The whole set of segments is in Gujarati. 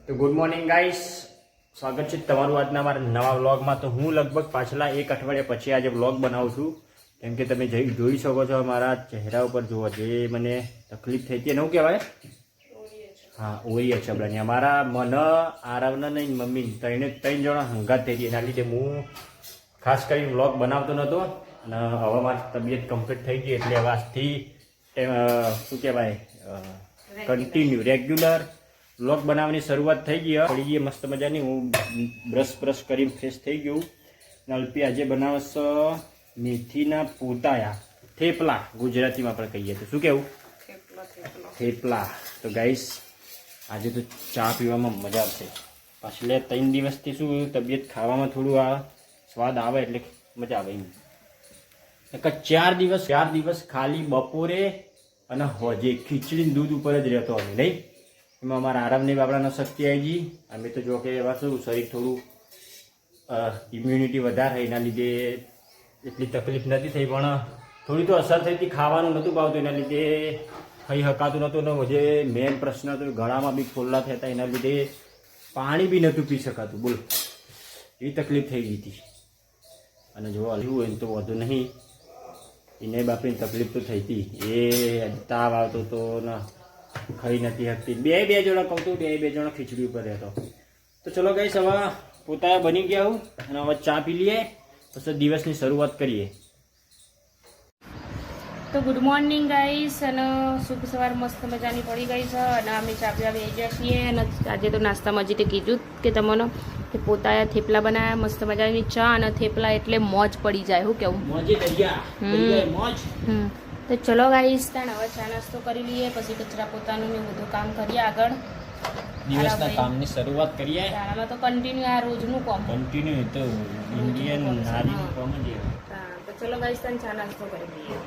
તો ગુડ મોર્નિંગ ગાઈસ, સ્વાગત છે તમારું આજના મારા નવા વ્લોગમાં। તો હું લગભગ પાછલા એક અઠવાડિયા પછી આજે વ્લોગ બનાવું છું, કેમ કે તમે જોઈ શકો છો મારા ચહેરા ઉપર જુઓ જે મને તકલીફ થઈ હતી એને શું કહેવાય? હા, ઓરી અછબડાની અમારા મને આરાવના નહીં મમ્મી ત્રણ જણા હંગાત થઈ હતી, એના લીધે હું ખાસ કરીને વ્લોગ બનાવતો નહોતો અને હવે મારી તબિયત કમ્પ્લીટ થઈ ગઈ એટલે હવે આજથી શું કહેવાય કન્ટિન્યુ રેગ્યુલર વ્લોગ બનાવવાની શરૂઆત થઈ ગઈ। પડી ગઈ મસ્ત મજાની, હું બ્રશ કરી ફ્રેશ થઈ ગયું। અલ્પી આજે બનાવશે મેથીના પોતાયા થેપલા, ગુજરાતીમાં આપણે કહીએ તો શું કહેવું? થેપલા। તો ગાઈસ આજે તો ચા પીવામાં મજા આવશે। પાછલે 3 દિવસથી શું તબિયત ખાવામાં થોડું આ સ્વાદ આવે એટલે મજા આવે એમ। 4 દિવસ ખાલી બપોરે અને હોજે ખીચડી દૂધ ઉપર જ રહેતો અમે નહીં, એમાં અમારા આરામની બાબડાનો શક્તિ આવી ગઈ। અમે તો જો કે એવા શું શરીર થોડું ઇમ્યુનિટી વધારે એના લીધે એટલી તકલીફ નથી થઈ, પણ થોડી તો અસર થઈ હતી। ખાવાનું નહોતું ભાવતું એના લીધે ખાઈ શકાતું નહોતું ને જે મેઇન પ્રશ્ન હતો ગળામાં બી ખોલ્લા થતા એના લીધે પાણી બી નહોતું પી શકાતું। બોલો એવી તકલીફ થઈ ગઈ હતી। અને જો હલવું હોય તો વધુ નહીં, એને બાપની તકલીફ તો થઈ હતી, એ તાવ આવતો તો ના ખાઈ નથી શકતી। બે જણા કહું તો બે જણા ખીચડી ઉપર રહેતો। તો ચલો ગાઈસ હવે પોતા બની ગયા હું અને હવે ચા પી લઈએ, પછી દિવસની શરૂઆત કરીએ। તો ગુડ મોર્નિંગ ગાઈસ, અને શુભ સવાર મસ્ત મજાની પડી ગઈ છે અને અમે ચા પીવા બેસી ગયા છીએ। અને આજે તો નાસ્તામાં હજી તે કીધું કે તમને કે પોતાયા થેપલા બનાવ્યા મસ્ત મજાની ચા અને થેપલા એટલે મોજ પડી જાય। શું કેવું? મોજે દરિયા મોજ। તો ચલો ગાઈસ તાણ હવે ચા નાસ્તો કરી લઈએ, પછી કચરા પોતાનું ને બધું કામ કરીએ, આગળ દિવસના કામની શરૂઆત કરીએ। તારામાં તો કન્ટિન્યુ આ રોજનું કામ કન્ટિન્યુ તો ઇન્ડિયન નારીનું કામ જ એવું। તો ચલો ગાઈસ તાણ ચા નાસ્તો કરી લઈએ।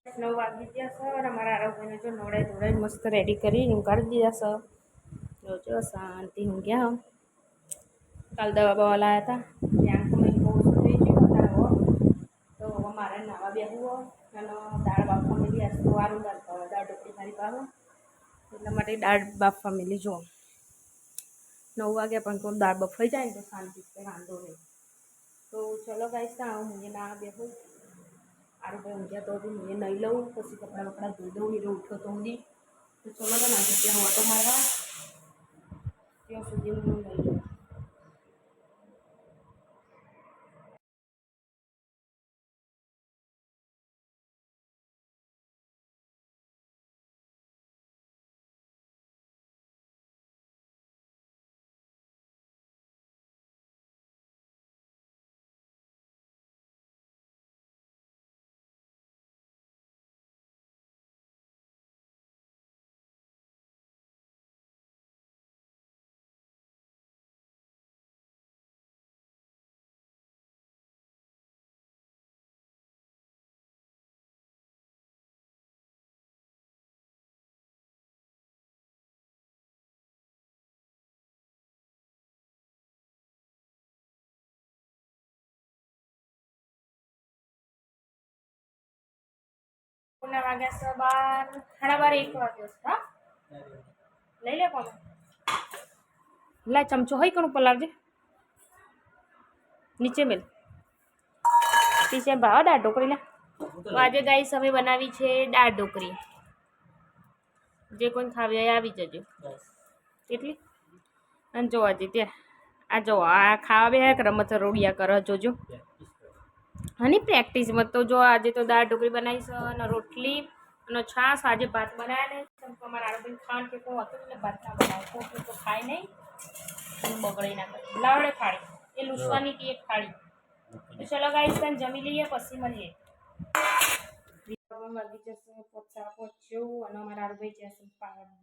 9 વાગી ગયા છે અને અમારા આરોગ્યને જો નવડાઈ ધોડાઈ મસ્ત રેડી કરી ઊંઘાડી દીધા છે। જો શાંતિ ઊંઘ્યા। કાલ દવા બવા લાવ્યા હતા, ત્યાં બહુ થઈ ગયું તો મારે નાવા બેસવું અને દાળ બાફવા મેલી આજ તો વારું દાળ ઢોકળી મારી પાવો એટલા માટે દાળ બાફવા મેલી। જો 9 વાગ્યા પણ કોઈ દાળ બફાઈ જાય ને તો શાંતિ વાંધો નહીં। તો ચલો ગાઈસ ત્યાં હું નાવા બેસું, આરું ભાઈ ઊંઘ્યા તો બી હું નહીં લઉં, પછી કપડાં બપડા ધોઈ દઉં, એટલે ઉઠો તો ઊંધી। તો ચલો તો ના ત્યાં ઓટો મારવા ત્યાં સુધી હું નહીં લઉં। વાગ્યા છે 12, 12:30 1 વાગ્યો છે। હા લઈ લે કોને લા ચમચો હોય કોણ ઉપર લાવજે, નીચે મેલ નીચે ભાવ દાળ ઢોકળી લે। તો આજે ગાઈસ અમે બનાવી છે દાળ ઢોકળી, જે કોઈ ખાવી હોય આવી જજો। કેટલી અને જો આજે ત્યાં આ જો આ ખાવા બે રમત રોડિયા કરો જોજો અને પ્રેક્ટિસમાં। તો જો આજે તો દાળ ઢોકળી બનાવી છે અને રોટલી અને છાશ। આજે ભાત બનાવ્યા નહીં, અમારા આરોગ્ય ખાવાનું કે કોઈ હતું એટલે ભાત ના બનાવે, કોઈ તો ખાય નહીં બગડી ના કરે લાવડે થાળી એ લૂસવાની હતી એક થાળી। તો ચલો ગાઈસ તને જમી લઈએ પછી મળીએ। વાગી જશે પહોંચ્યું અને અમારા આરોગ્ય જશે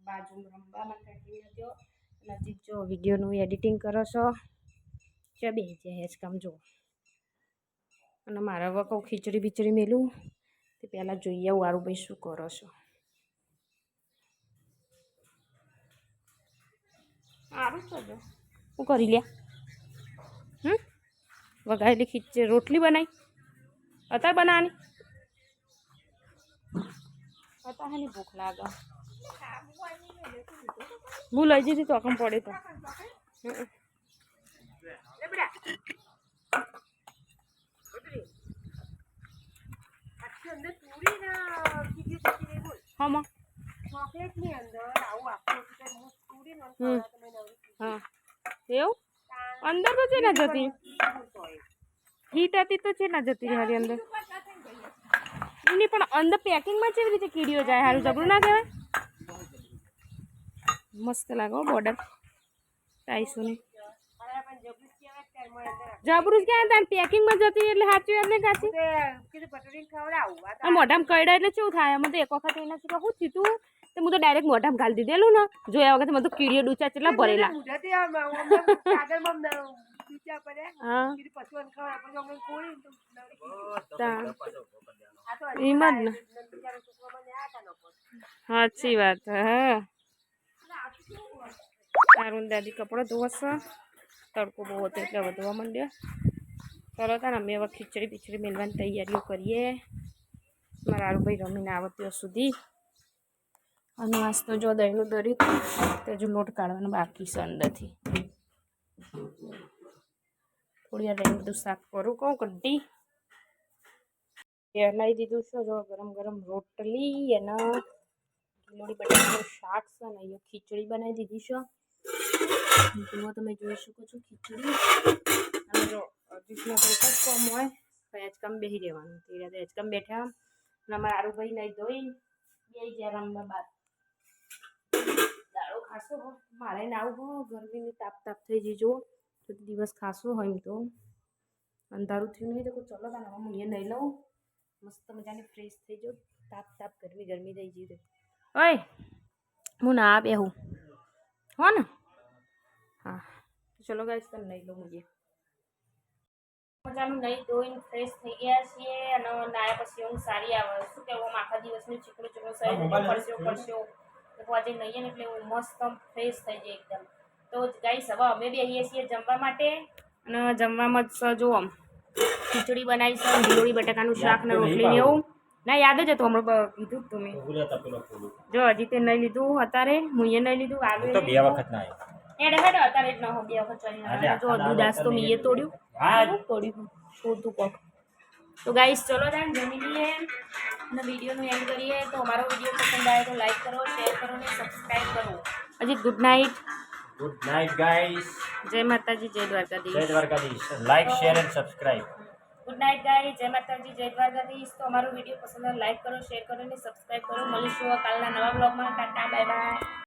બાજુ રમવા માટે ગયો નજીક। જો વિડીયોનું એડિટિંગ કરો છો બે છે હેજ કામ જુઓ અને મારા હવે કહું ખીચડી બીચડી મેલું તે પહેલાં જોઈએ આવું આરું ભાઈ શું કરો છો। સારું છે જો શું કરી લ્યા વઘારેલી ખીચડી રોટલી બનાવી અત્યારે બનાવવાની અત્યારે ભૂખ લાગે। હું લઈ જઈશ તો કમ પડે તો હા હા એવું અંદર તો છે ના જતી હીટ હતી તો છે ના જતી હારી અંદર નહીં પણ અંદર પેકિંગમાં કેવી રીતે કીડીઓ જાય હારું જબરું ના કહેવાય મસ્ત લાગો બોર્ડર ટાઈસોની જબરું ક્યાં હતા પેકિંગમાં જતી એટલે સાચું એમને કાચી મોઢામાં કઈડા એટલે શું થાય અમે તો એક વખત એના શું શું થયું તો હું તો ડાયરેક્ટ મોઢામાં ઘાલી દીધેલું ને જોયા વખત મને તો કીડીઓ ડૂચા કેટલા ભરેલા એમાં જ ને સાચી વાત હા સારું દાદી કપડો ધોવશે તડકો બહુ હતો એટલે વધવા માંડ્યો ચલો તાને અમે હવે ખીચડી પીચડી મેળવાની તૈયારીઓ કરીએ મારા આરુભાઈ રમીને આવે ત્યાં સુધી અને આજ તો જો દહીંનું દર્યું તે જો લોટ કાઢવાનો બાકી છે અંદરથી થોડી વાર રહીને બધું સાફ કરું કહું કઢી લાવી દીધું છે જો ગરમ ગરમ રોટલી અને લીલોડી બટાકાનું શાક છે અને અહીંયા ખીચડી બનાવી દીધી છે જુઓ તમે જોઈ શકો છો ખીચડી અને જો અર્જુનનો કંઈક જ કામ હોય તો હેચકામ બેસી રહેવાનું તે રીતે હેચકામ બેઠા અને અમારા આરુભાઈ નહીં ધોઈ બે જ્યાં રમવા બાદ દાડો ખાસો મારે ના આવું હો ગરમીની તાપ થઈ જઈ જુઓ તો દિવસ ખાસો હોય એમ તો અંધારું થયું નહીં તો ચલો તાને હું એ નહીં લઉં મસ્ત મજાની ફ્રેશ થઈ જાઉં તાપ ગરમી થઈ જઈ ઓય હું ના બેહું હો ને હા ચલો ગાઈસ તમે નહીં લઉં મુજે મજાનું નહીં ધોઈને ફ્રેશ થઈ ગયા છીએ અને નાયા પછી ઊંઘ સારી આવે શું કહેવું આખા દિવસનું ચીકણું શરીર પડશે તો આજે નહીં ને એટલે હું મસ્ત ફ્રેશ થઈ જાય એકદમ તો ગાઈસ હવે અમે બેસીએ છીએ જમવા માટે અને જમવામાં જ જો ખીચડી બનાવી છે લીલોડી બટાકાનું શાક ને રોટલી ને એવું ના યાદ જ હતું હમણાં કીધું જ તમે જો હજી તે નહીં લીધું અત્યારે હું એ નહીં લીધું આગળ તો બે વખત ના એડે અત્યારે જ ન હો બે વખત ચડી જો દૂધાસ તો મેં તોડ્યું તોડ્યું છોડતું પગ તો ગાઈસ ચલો તાન જમી લઈએ અને વિડીયોનું એન્ડ કરીએ તો અમારો વિડીયો પસંદ આવે તો લાઈક કરો શેર કરો અને સબસ્ક્રાઈબ કરો હજી ગુડ નાઇટ ગાઈસ જય માતાજી જય Dwarkadhish like share and subscribe good night guys જય માતાજી જય દ્વારકાધીશ તો અમારો વિડીયો પસંદ આવે લાઈક કરો શેર કરો અને સબસ્ક્રાઈબ કરો મળીશું કાલના નવા બ્લોગમાં ટાટા બાય બાય